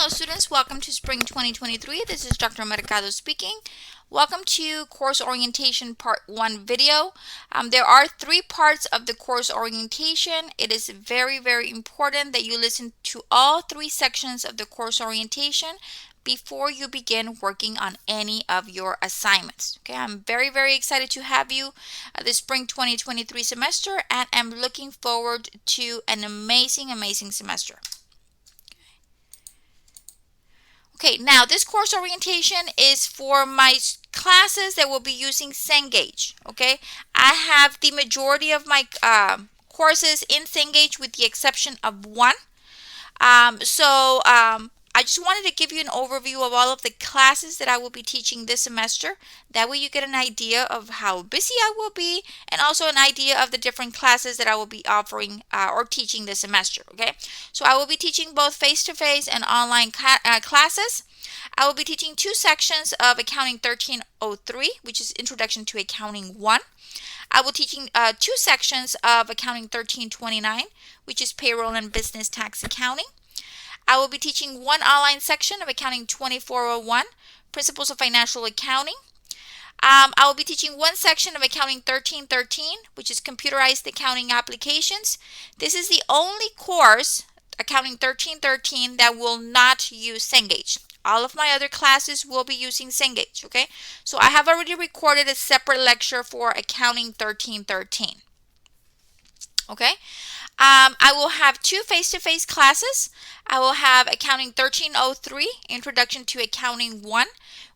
Hello students, welcome to Spring 2023. This is Dr. Mercado speaking. Welcome to Course Orientation Part 1 video. There are 3 parts of the course orientation. It is very important that you listen to all 3 sections of the course orientation before you begin working on any of your assignments. Okay, I'm very excited to have you this Spring 2023 semester, and I'm looking forward to an amazing semester. Okay, now this course orientation is for my classes that will be using Cengage. Okay, I have the majority of my courses in Cengage with the exception of one. I just wanted to give you an overview of all of the classes that I will be teaching this semester. That way you get an idea of how busy I will be, and also an idea of the different classes that I will be offering or teaching this semester. Okay, so I will be teaching both face-to-face and online classes. I will be teaching 2 sections of Accounting 1303, which is Introduction to Accounting 1. I will be teaching 2 sections of Accounting 1329, which is Payroll and Business Tax Accounting. I will be teaching 1 online section of Accounting 2401, Principles of Financial Accounting. I will be teaching 1 section of Accounting 1313, which is Computerized Accounting Applications. This is the only course, Accounting 1313, that will not use Cengage. All of my other classes will be using Cengage, okay? So I have already recorded a separate lecture for Accounting 1313. Okay, I will have 2 face-to-face classes. I will have Accounting 1303, Introduction to Accounting 1.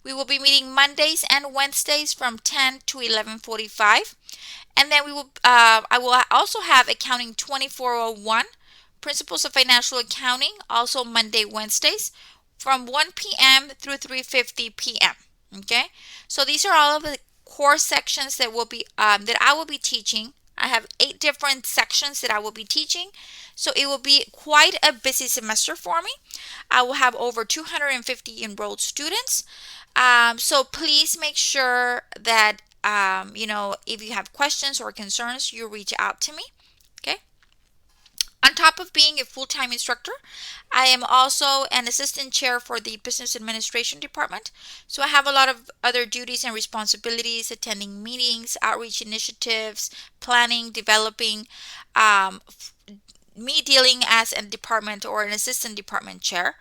We will be meeting Mondays and Wednesdays from 10 to 11:45. And then I will also have Accounting 2401, Principles of Financial Accounting, also Monday, Wednesdays, from 1 p.m. through 3:50 p.m. Okay, so these are all of the core sections that will be that I will be teaching. I have 8 different sections that I will be teaching, so it will be quite a busy semester for me. I will have over 250 enrolled students, so please make sure that if you have questions or concerns, you reach out to me. Okay. On top of being a full-time instructor, I am also an assistant chair for the Business Administration Department. So I have a lot of other duties and responsibilities, attending meetings, outreach initiatives, planning, developing, me dealing as a department or an assistant department chair.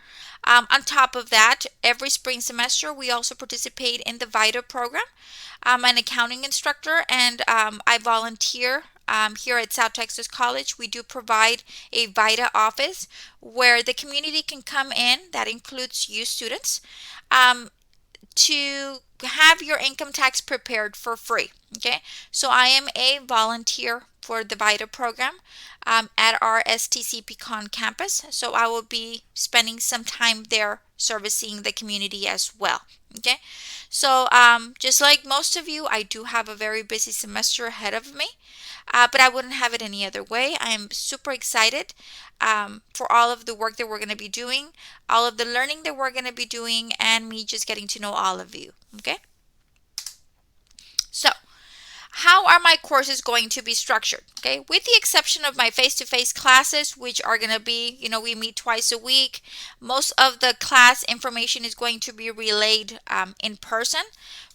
On top of that, every spring semester, we also participate in the VITA program. I'm an accounting instructor, and I volunteer here at South Texas College. We do provide a VITA office where the community can come in, that includes you students, to have your income tax prepared for free. Okay, so I am a volunteer for the VITA program at our STC Pecan campus. So I will be spending some time there servicing the community as well. Okay, so just like most of you, I do have a very busy semester ahead of me, but I wouldn't have it any other way. I am super excited for all of the work that we're going to be doing, all of the learning that we're going to be doing, and me just getting to know all of you. Okay, so how are my courses going to be structured? Okay, with the exception of my face-to-face classes, which are going to be, we meet twice a week. Most of the class information is going to be relayed in person.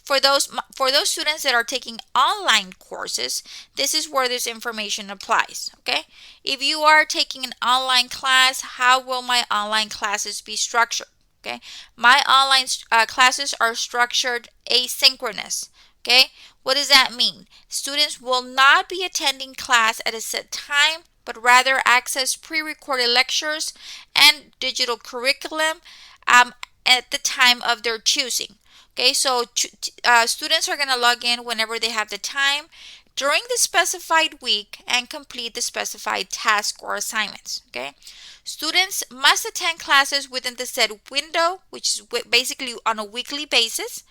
For those students that are taking online courses, this is where this information applies. Okay, if you are taking an online class, how will my online classes be structured? Okay, my online classes are structured asynchronous. Okay, what does that mean? Students will not be attending class at a set time, but rather access pre-recorded lectures and digital curriculum at the time of their choosing. Okay, so students are going to log in whenever they have the time during the specified week and complete the specified task or assignments. Okay, students must attend classes within the set window, which is basically on a weekly basis,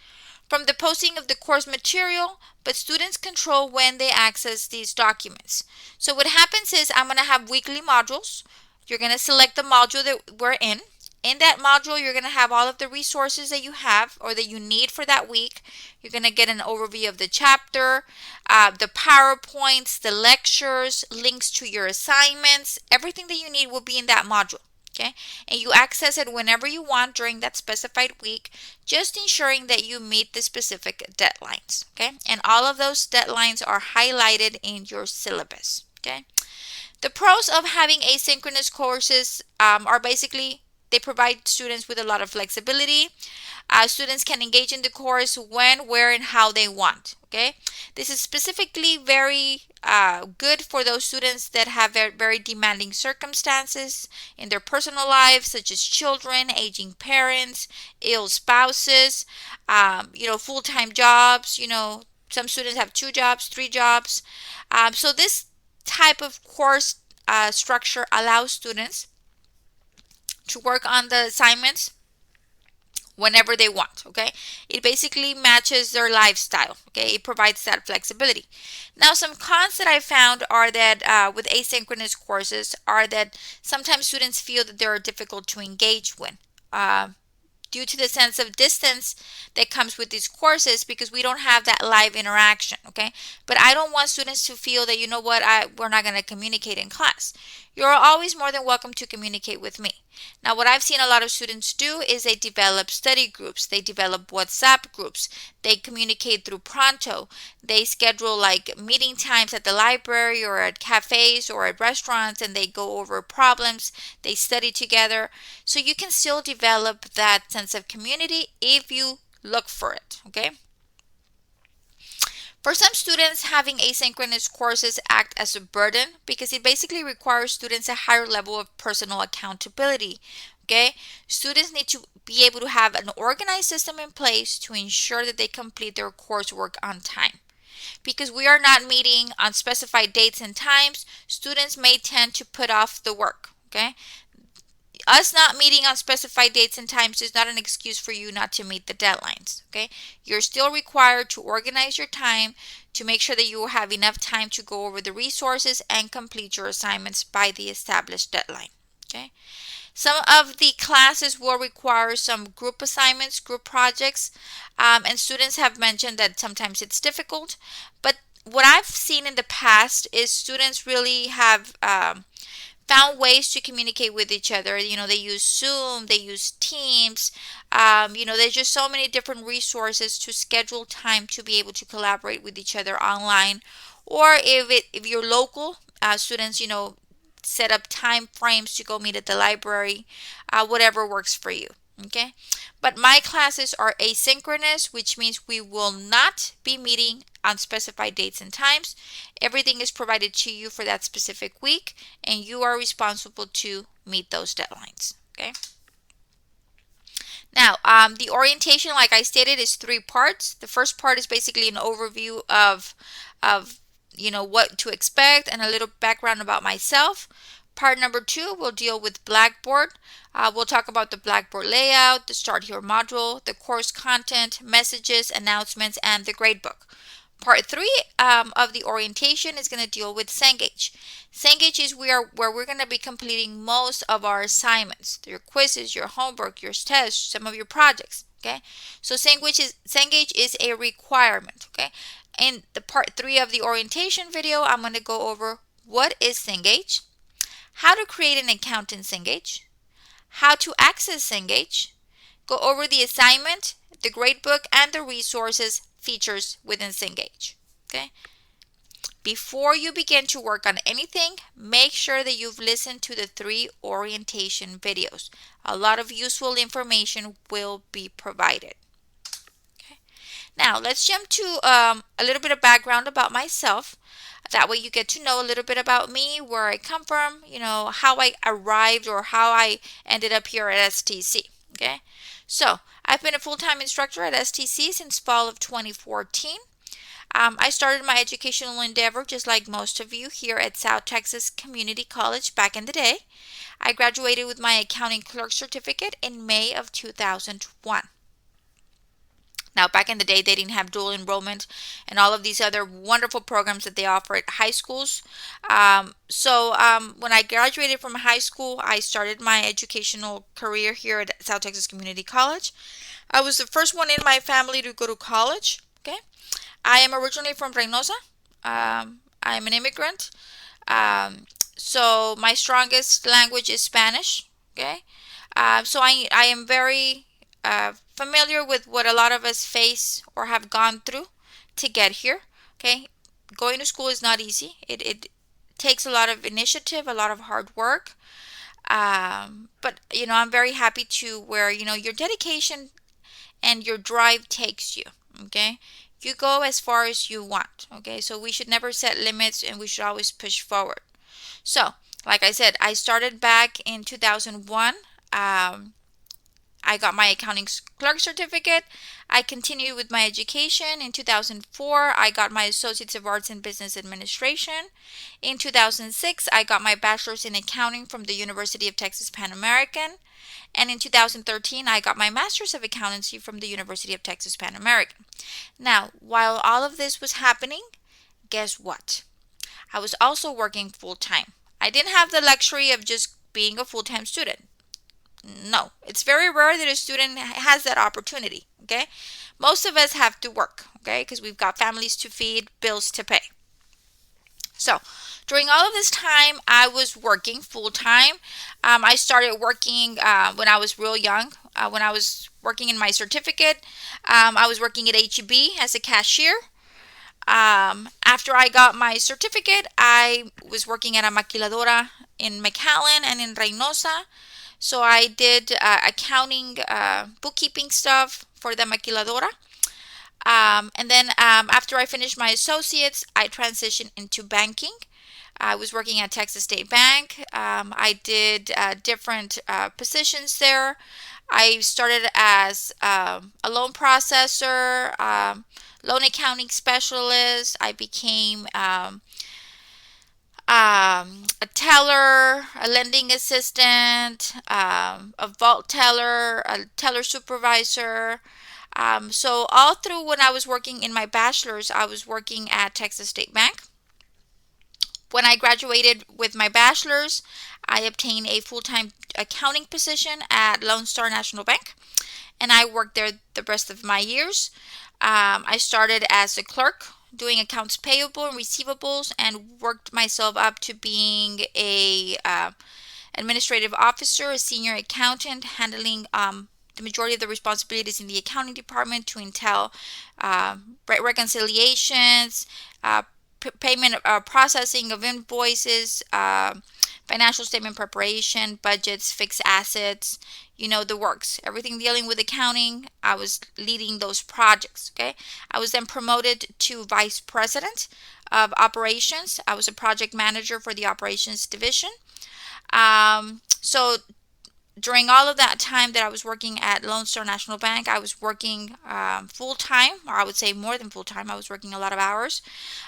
from the posting of the course material, but students control when they access these documents. So what happens is I'm going to have weekly modules. You're going to select the module that we're in. In that module, you're going to have all of the resources that you have or that you need for that week. You're going to get an overview of the chapter, the PowerPoints, the lectures, links to your assignments. Everything that you need will be in that module. Okay, and you access it whenever you want during that specified week, just ensuring that you meet the specific deadlines. Okay, and all of those deadlines are highlighted in your syllabus. Okay, the pros of having asynchronous courses are basically they provide students with a lot of flexibility. Students can engage in the course when, where, and how they want. Okay, this is specifically very good for those students that have very demanding circumstances in their personal lives, such as children, aging parents, ill spouses, full-time jobs. Some students have 2 jobs, 3 jobs. So this type of course structure allows students to work on the assignments whenever they want. Okay, it basically matches their lifestyle. Okay, it provides that flexibility. Now, some cons that I found are that with asynchronous courses are that sometimes students feel that they're difficult to engage with. Due to the sense of distance that comes with these courses, because we don't have that live interaction. Okay, but I don't want students to feel that, we're not going to communicate in class. You're always more than welcome to communicate with me. Now, what I've seen a lot of students do is they develop study groups, they develop WhatsApp groups, they communicate through Pronto, they schedule like meeting times at the library or at cafes or at restaurants, and they go over problems, they study together. So you can still develop that sense of community if you look for it. Okay. For some students, having asynchronous courses act as a burden because it basically requires students a higher level of personal accountability. Okay, students need to be able to have an organized system in place to ensure that they complete their coursework on time. Because we are not meeting on specified dates and times, students may tend to put off the work. Okay, us not meeting on specified dates and times is not an excuse for you not to meet the deadlines. Okay, you're still required to organize your time to make sure that you will have enough time to go over the resources and complete your assignments by the established deadline. Okay, some of the classes will require some group assignments, group projects, and students have mentioned that sometimes it's difficult. But what I've seen in the past is students really have found ways to communicate with each other. They use Zoom, they use Teams. There's just so many different resources to schedule time to be able to collaborate with each other online. Or if you're local, students, set up time frames to go meet at the library, whatever works for you. Okay, but my classes are asynchronous, which means we will not be meeting on specified dates and times. Everything is provided to you for that specific week, and you are responsible to meet those deadlines. Okay. Now, the orientation, like I stated, is 3 parts. The first part is basically an overview of what to expect and a little background about myself. Part number 2 will deal with Blackboard. We'll talk about the Blackboard layout, the Start Here module, the course content, messages, announcements, and the gradebook. Part 3 of the orientation is going to deal with Cengage. Cengage is where we're going to be completing most of our assignments, your quizzes, your homework, your tests, some of your projects. Okay, so Cengage is a requirement. Okay, in the part 3 of the orientation video, I'm going to go over what is Cengage, how to create an account in Cengage, how to access Cengage, go over the assignment, the gradebook, and the resources features within Cengage. Okay. Before you begin to work on anything, make sure that you've listened to the 3 orientation videos. A lot of useful information will be provided. Okay. Now, let's jump to a little bit of background about myself. That way you get to know a little bit about me, where I come from, how I arrived or how I ended up here at STC. Okay. So, I've been a full-time instructor at STC since fall of 2014. I started my educational endeavor just like most of you here at South Texas Community College back in the day. I graduated with my accounting clerk certificate in May of 2001. Now, back in the day, they didn't have dual enrollment and all of these other wonderful programs that they offer at high schools. When I graduated from high school, I started my educational career here at South Texas Community College. I was the first one in my family to go to college. Okay, I am originally from Reynosa. I am an immigrant. So my strongest language is Spanish. Okay. So I am very familiar with what a lot of us face or have gone through to get here. Okay. Going to school is not easy. It takes a lot of initiative, a lot of hard work. But I'm very happy to where your dedication and your drive takes you. Okay. You go as far as you want. Okay. So we should never set limits and we should always push forward. So, like I said, I started back in 2001. I got my accounting clerk certificate. I continued with my education. In 2004, I got my Associates of Arts in Business Administration. In 2006, I got my bachelor's in accounting from the University of Texas Pan American. And in 2013, I got my master's of accountancy from the University of Texas Pan American. Now, while all of this was happening, guess what? I was also working full time. I didn't have the luxury of just being a full time student. No, it's very rare that a student has that opportunity. Okay, most of us have to work. Okay, because we've got families to feed, bills to pay. So during all of this time, I was working full time. I started working when I was real young. When I was working in my certificate, I was working at HEB as a cashier. After I got my certificate, I was working at a maquiladora in McAllen and in Reynosa. So I did accounting, bookkeeping stuff for the maquiladora. And then after I finished my associates, I transitioned into banking. I was working at Texas State Bank. I did different positions there. I started as a loan processor, loan accounting specialist. I became a teller, a lending assistant, a vault teller, a teller supervisor. So all through when I was working in my bachelor's, I was working at Texas State Bank. When I graduated with my bachelor's, I obtained a full-time accounting position at Lone Star National Bank, and I worked there the rest of my years. I started as a clerk doing accounts payable and receivables, and worked myself up to being a administrative officer, a senior accountant, handling the majority of the responsibilities in the accounting department to entail reconciliations, payment processing of invoices, financial statement preparation, budgets, fixed assets, the works. Everything dealing with accounting, I was leading those projects, okay? I was then promoted to vice president of operations. I was a project manager for the operations division. So during all of that time that I was working at Lone Star National Bank, I was working full time, or I would say more than full time. I was working a lot of hours.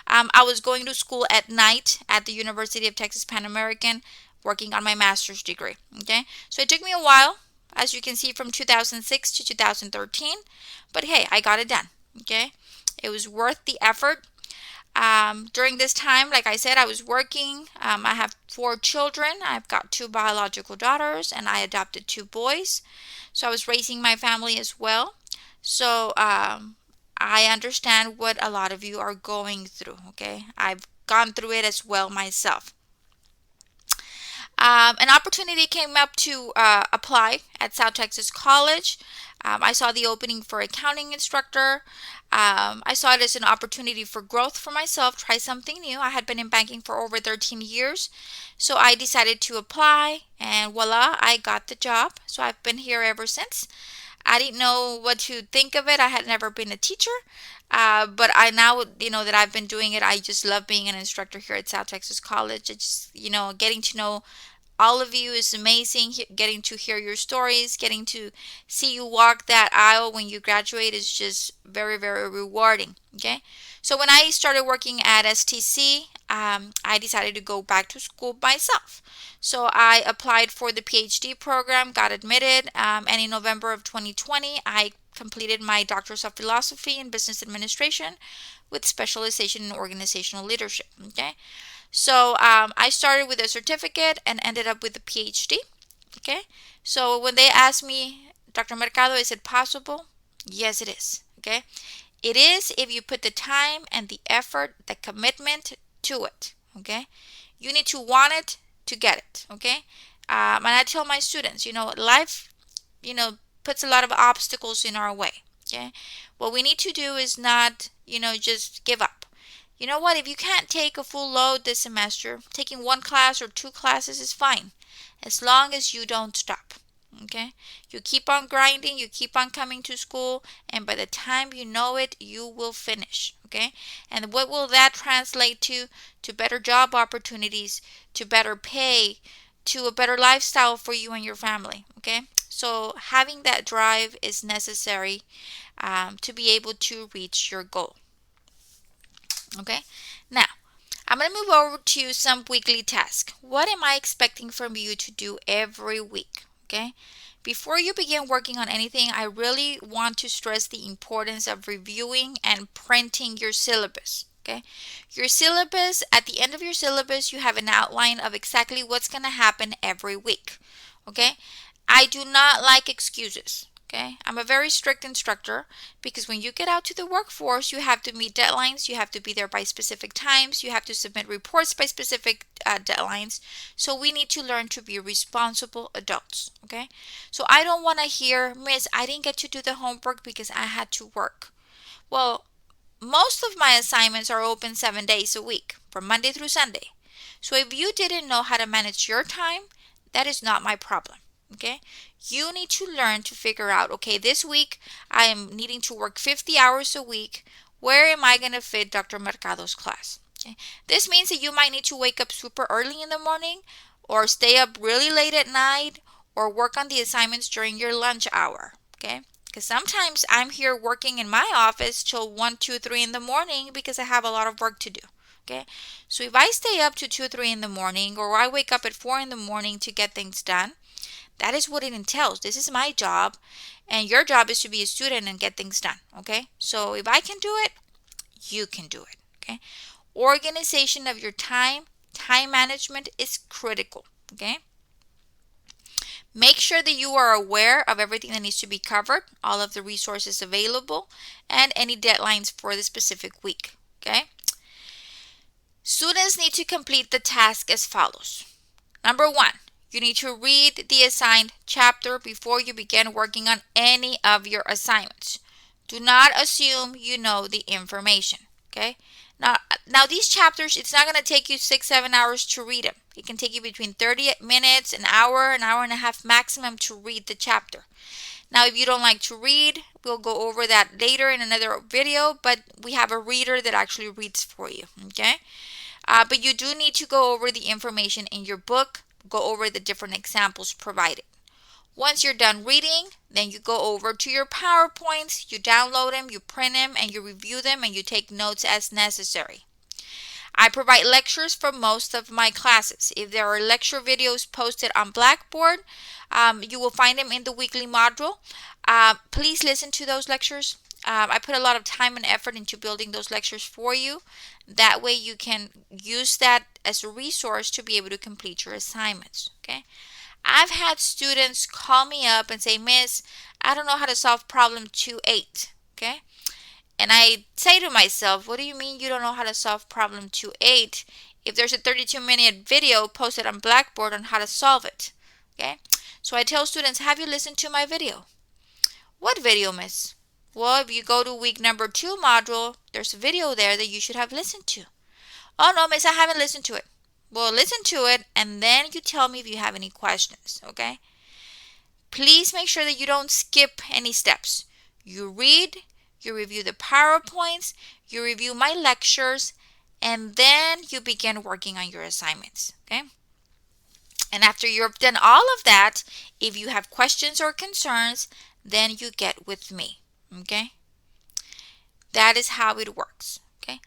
I was going to school at night at the University of Texas Pan American, working on my master's degree. Okay, so it took me a while, as you can see, from 2006 to 2013, but hey, I got it done. Okay, it was worth the effort. During this time, like I said, I was working. I have 4 children. I've got 2 biological daughters, and I adopted 2 boys. So I was raising my family as well. So I understand what a lot of you are going through. Okay, I've gone through it as well myself. An opportunity came up to apply at South Texas College. I saw the opening for accounting instructor. I saw it as an opportunity for growth for myself, try something new. I had been in banking for over 13 years. So I decided to apply, and voila, I got the job. So I've been here ever since. I didn't know what to think of it. I had never been a teacher. But I now, that I've been doing it, I just love being an instructor here at South Texas College. It's, getting to know all of you is amazing. Getting to hear your stories, getting to see you walk that aisle when you graduate is just very, very rewarding. Okay. So when I started working at STC, I decided to go back to school myself. So I applied for the PhD program, got admitted, and in November of 2020, I completed my Doctorate of Philosophy in Business Administration with specialization in organizational leadership. Okay. So I started with a certificate and ended up with a PhD. Okay. So when they asked me, Dr. Mercado, is it possible? Yes, it is. Okay. It is if you put the time and the effort, the commitment to it. Okay. You need to want it to get it. Okay. And I tell my students, life, puts a lot of obstacles in our way. Okay. What we need to do is not, just give up. You know what? If you can't take a full load this semester, taking one class or two classes is fine, as long as you don't stop. Okay? You keep on grinding, you keep on coming to school, and by the time you know it, you will finish. Okay? And what will that translate to? To better job opportunities, to better pay, to a better lifestyle for you and your family. Okay? So having that drive is necessary to be able to reach your goal. Okay, now I'm going to move over to some weekly tasks. What am I expecting from you to do every week? Okay, before you begin working on anything, I really want to stress the importance of reviewing and printing your syllabus. Okay, your syllabus, at the end of your syllabus, you have an outline of exactly what's going to happen every week. Okay, I do not like excuses. Okay, I'm a very strict instructor because when you get out to the workforce, you have to meet deadlines, you have to be there by specific times, you have to submit reports by specific deadlines. So we need to learn to be responsible adults. Okay, so I don't want to hear, Miss, I didn't get to do the homework because I had to work. Well, most of my assignments are open 7 days a week, from Monday through Sunday. So if you didn't know how to manage your time, that is not my problem. Okay, you need to learn to figure out, okay, this week I am needing to work 50 hours a week. Where am I going to fit Dr. Mercado's class? Okay, this means that you might need to wake up super early in the morning, or stay up really late at night, or work on the assignments during your lunch hour. Okay, because sometimes I'm here working in my office till 1, 2, 3 in the morning because I have a lot of work to do. Okay, so if I stay up to 2, 3 in the morning, or I wake up at 4 in the morning to get things done, that is what it entails. This is my job, and your job is to be a student and get things done. Okay, so if I can do it, you can do it. Okay, organization of your time management is critical. Okay, make sure that you are aware of everything that needs to be covered, all of the resources available, and any deadlines for the specific week. Okay, students need to complete the task as follows. Number 1, you need to read the assigned chapter before you begin working on any of your assignments. Do not assume you know the information. Okay? Now these chapters, it's not going to take you 6-7 hours to read them. It can take you between 30 minutes, an hour and a half maximum to read the chapter. Now, if you don't like to read, we'll go over that later in another video, but we have a reader that actually reads for you. Okay? But you do need to go over the information in your book, go over the different examples provided. Once you're done reading, then you go over to your PowerPoints, you download them, you print them, and you review them, and you take notes as necessary. I provide lectures for most of my classes. If there are lecture videos posted on Blackboard, you will find them in the weekly module. Please listen to those lectures. I put a lot of time and effort into building those lectures for you. That way you can use that as a resource to be able to complete your assignments. Okay. I've had students call me up and say, Miss, I don't know how to solve problem 2.8. Okay. And I say to myself, what do you mean you don't know how to solve problem 2.8 if there's a 32-minute video posted on Blackboard on how to solve it? Okay. So I tell students, have you listened to my video? What video, Miss? Well, if you go to week number 2 module, there's a video there that you should have listened to. Oh, no, Miss, I haven't listened to it. Well, listen to it, and then you tell me if you have any questions, okay? Please make sure that you don't skip any steps. You read, you review the PowerPoints, you review my lectures, and then you begin working on your assignments, okay? And after you've done all of that, if you have questions or concerns, then you get with me. Okay, that is how it works. Okay,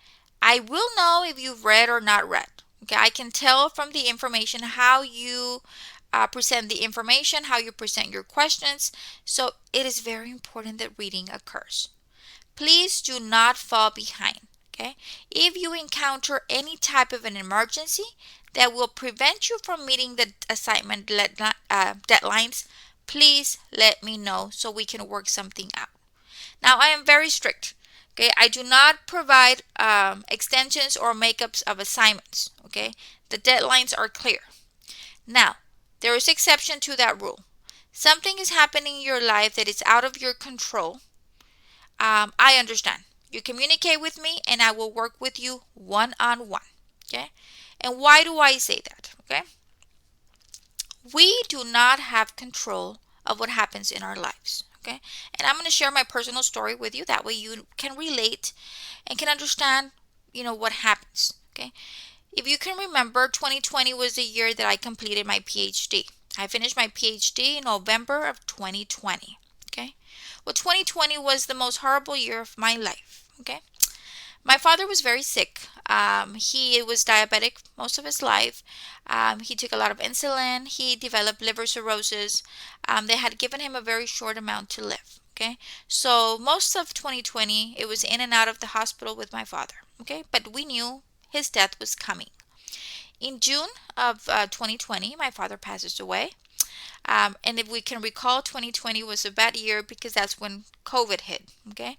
I will know if you've read or not read. Okay, I can tell from the information how you present the information, how you present your questions. So it is very important that reading occurs. Please do not fall behind. Okay, if you encounter any type of an emergency that will prevent you from meeting the assignment deadlines, please let me know so we can work something out. Now, I am very strict. Okay, I do not provide extensions or makeups of assignments. Okay, the deadlines are clear. Now, There is exception to that rule. Something is happening in your life that is out of your control. I understand. You communicate with me and I will work with you one on one. Okay. And why do I say that? Okay. We do not have control of what happens in our lives. Okay. And I'm going to share my personal story with you. That way you can relate and can understand, what happens. Okay. If you can remember, 2020 was the year that I completed my PhD. I finished my PhD in November of 2020. Okay. Well, 2020 was the most horrible year of my life. Okay. My father was very sick. He was diabetic most of his life. He took a lot of insulin. He developed liver cirrhosis. They had given him a very short amount to live. Okay. So most of 2020, it was in and out of the hospital with my father. Okay. But we knew his death was coming. In June of 2020, my father passes away. And if we can recall, 2020 was a bad year because that's when COVID hit. Okay.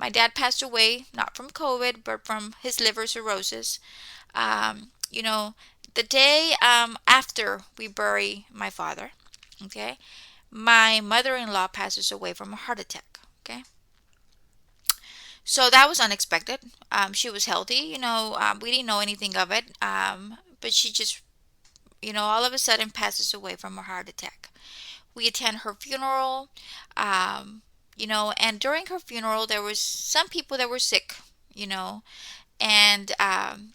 My dad passed away, not from COVID, but from his liver cirrhosis. You know, the day after we bury my father, okay, my mother-in-law passes away from a heart attack. Okay. So that was unexpected. She was healthy, we didn't know anything of it. But she just, all of a sudden passes away from a heart attack. We attend her funeral, and during her funeral, there was some people that were sick, you know, and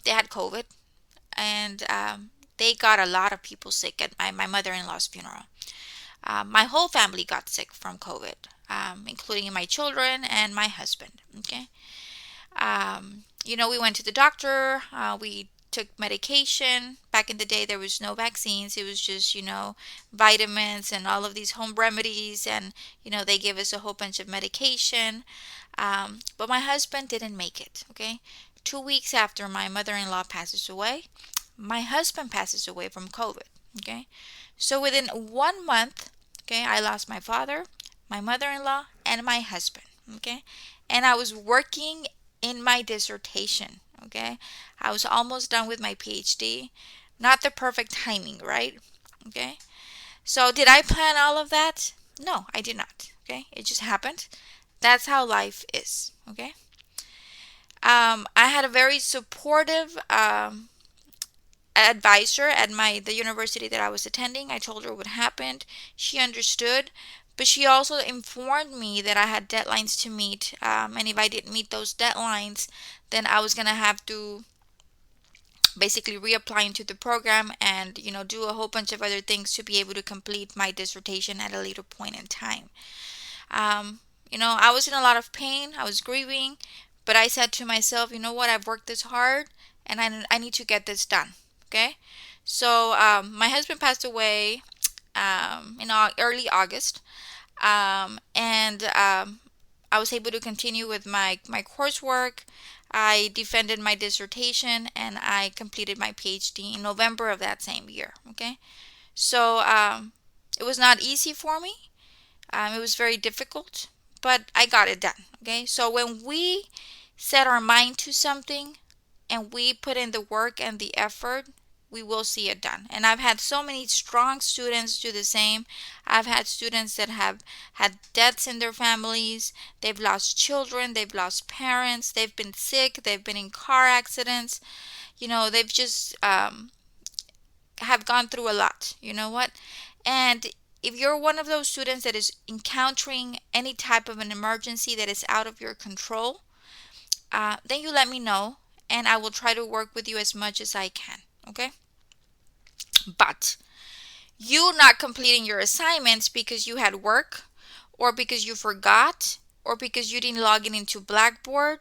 they had COVID, and they got a lot of people sick at my mother-in-law's funeral. My whole family got sick from COVID, including my children and my husband. Okay. We went to the doctor. We took medication. Back in the day, there was no vaccines. It was just, vitamins and all of these home remedies. And, they gave us a whole bunch of medication. But my husband didn't make it. Okay. 2 weeks after my mother-in-law passes away, my husband passes away from COVID. Okay. So within 1 month, okay, I lost my father, my mother-in-law, and my husband. Okay. And I was working in my dissertation. Okay. I was almost done with my PhD. Not the perfect timing, right? Okay. So did I plan all of that? No, I did not. Okay. It just happened. That's how life is. Okay. I had a very supportive advisor at the university that I was attending. I told her what happened. She understood, but she also informed me that I had deadlines to meet, and if I didn't meet those deadlines, then I was gonna have to basically reapply into the program and do a whole bunch of other things to be able to complete my dissertation at a later point in time. I was in a lot of pain. I was grieving, but I said to myself, you know what? I've worked this hard, and I need to get this done. Okay. So my husband passed away in early August, and I was able to continue with my coursework. I defended my dissertation and I completed my PhD in November of that same year. Okay. So it was not easy for me. It was very difficult, but I got it done. Okay. So when we set our mind to something and we put in the work and the effort, we will see it done. And I've had so many strong students do the same. I've had students that have had deaths in their families. They've lost children. They've lost parents. They've been sick. They've been in car accidents. They've just have gone through a lot. You know what? And if you're one of those students that is encountering any type of an emergency that is out of your control, then you let me know and I will try to work with you as much as I can. Okay? But you not completing your assignments because you had work or because you forgot or because you didn't log in into Blackboard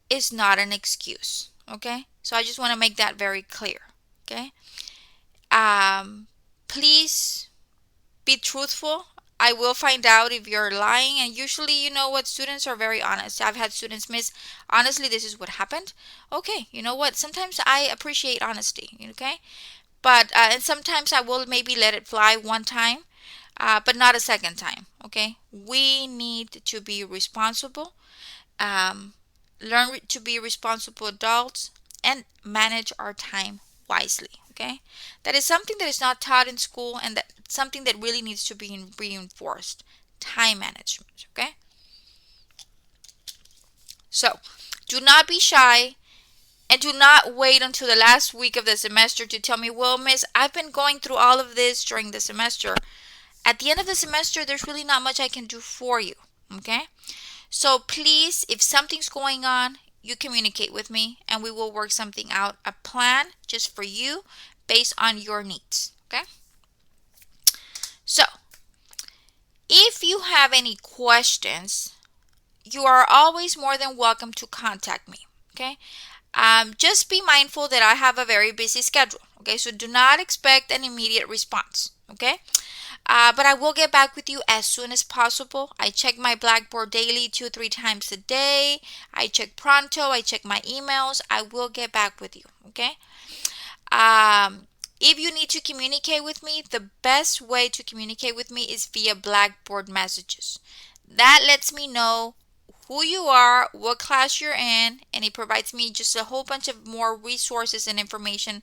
is not an excuse. Okay? So I just want to make that very clear. Okay? Please be truthful. I will find out if you're lying, and usually, what, students are very honest. I've had students miss, honestly, this is what happened. Okay, you know what? Sometimes I appreciate honesty, okay? But, and sometimes I will maybe let it fly one time, but not a second time, okay? We need to be responsible, learn to be responsible adults, and manage our time wisely, Okay, that is something that is not taught in school, and that something that really needs to be reinforced. Time management. Okay, so do not be shy. And do not wait until the last week of the semester to tell me, well, miss, I've been going through all of this during the semester. At the end of the semester, there's really not much I can do for you. Okay? So please, if something's going on, you communicate with me and we will work something out, a plan just for you based on your needs. Okay? So, if you have any questions, you are always more than welcome to contact me. Okay? Just be mindful that I have a very busy schedule. Okay, so do not expect an immediate response. Okay, but I will get back with you as soon as possible. I check my Blackboard daily 2-3 times a day. I check Pronto. I check my emails. I will get back with you. Okay. If you need to communicate with me, the best way to communicate with me is via Blackboard messages. That lets me know who you are, what class you're in, and it provides me just a whole bunch of more resources and information,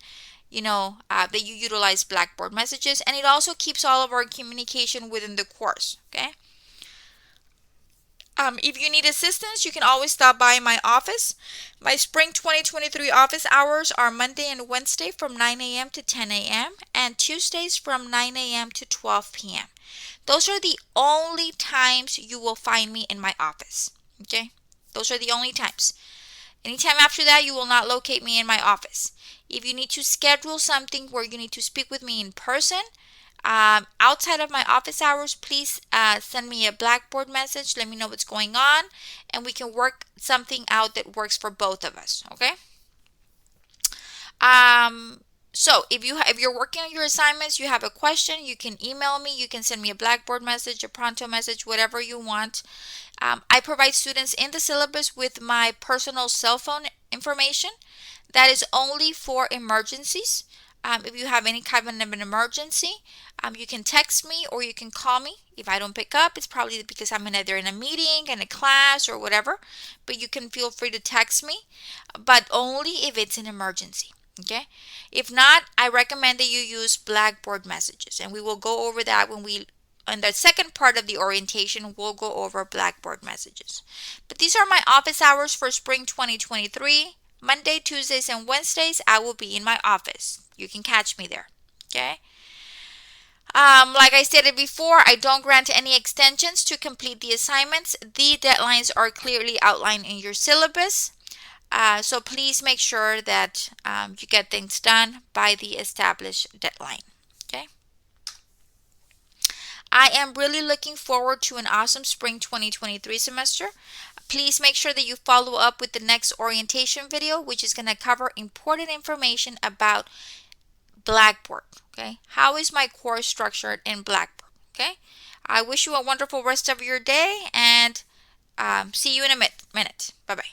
that you utilize Blackboard messages. And it also keeps all of our communication within the course. Okay. If you need assistance, you can always stop by my office. My spring 2023 office hours are Monday and Wednesday from 9 a.m. to 10 a.m. and Tuesdays from 9 a.m. to 12 p.m. Those are the only times you will find me in my office. Okay? Those are the only times. Anytime after that, you will not locate me in my office. If you need to schedule something where you need to speak with me in person, outside of my office hours, please send me a Blackboard message. Let me know what's going on, and we can work something out that works for both of us. Okay. So if you're working on your assignments, you have a question, you can email me. You can send me a Blackboard message, a Pronto message, whatever you want. I provide students in the syllabus with my personal cell phone information. That is only for emergencies. If you have any kind of an emergency, you can text me or you can call me. If I don't pick up, it's probably because I'm either in a meeting, in a class, or whatever. But you can feel free to text me, but only if it's an emergency. Okay. If not, I recommend that you use Blackboard messages, and we will go over that in the second part of the orientation. We'll go over Blackboard messages. But these are my office hours for spring 2023. Monday, Tuesdays, and Wednesdays, I will be in my office. You can catch me there. Okay. Like I stated before, I don't grant any extensions to complete the assignments. The deadlines are clearly outlined in your syllabus. So please make sure that you get things done by the established deadline. Okay. I am really looking forward to an awesome spring 2023 semester. Please make sure that you follow up with the next orientation video, which is going to cover important information about Blackboard. Okay. How is my course structured in Blackboard? Okay. I wish you a wonderful rest of your day, and see you in a minute. Bye-bye.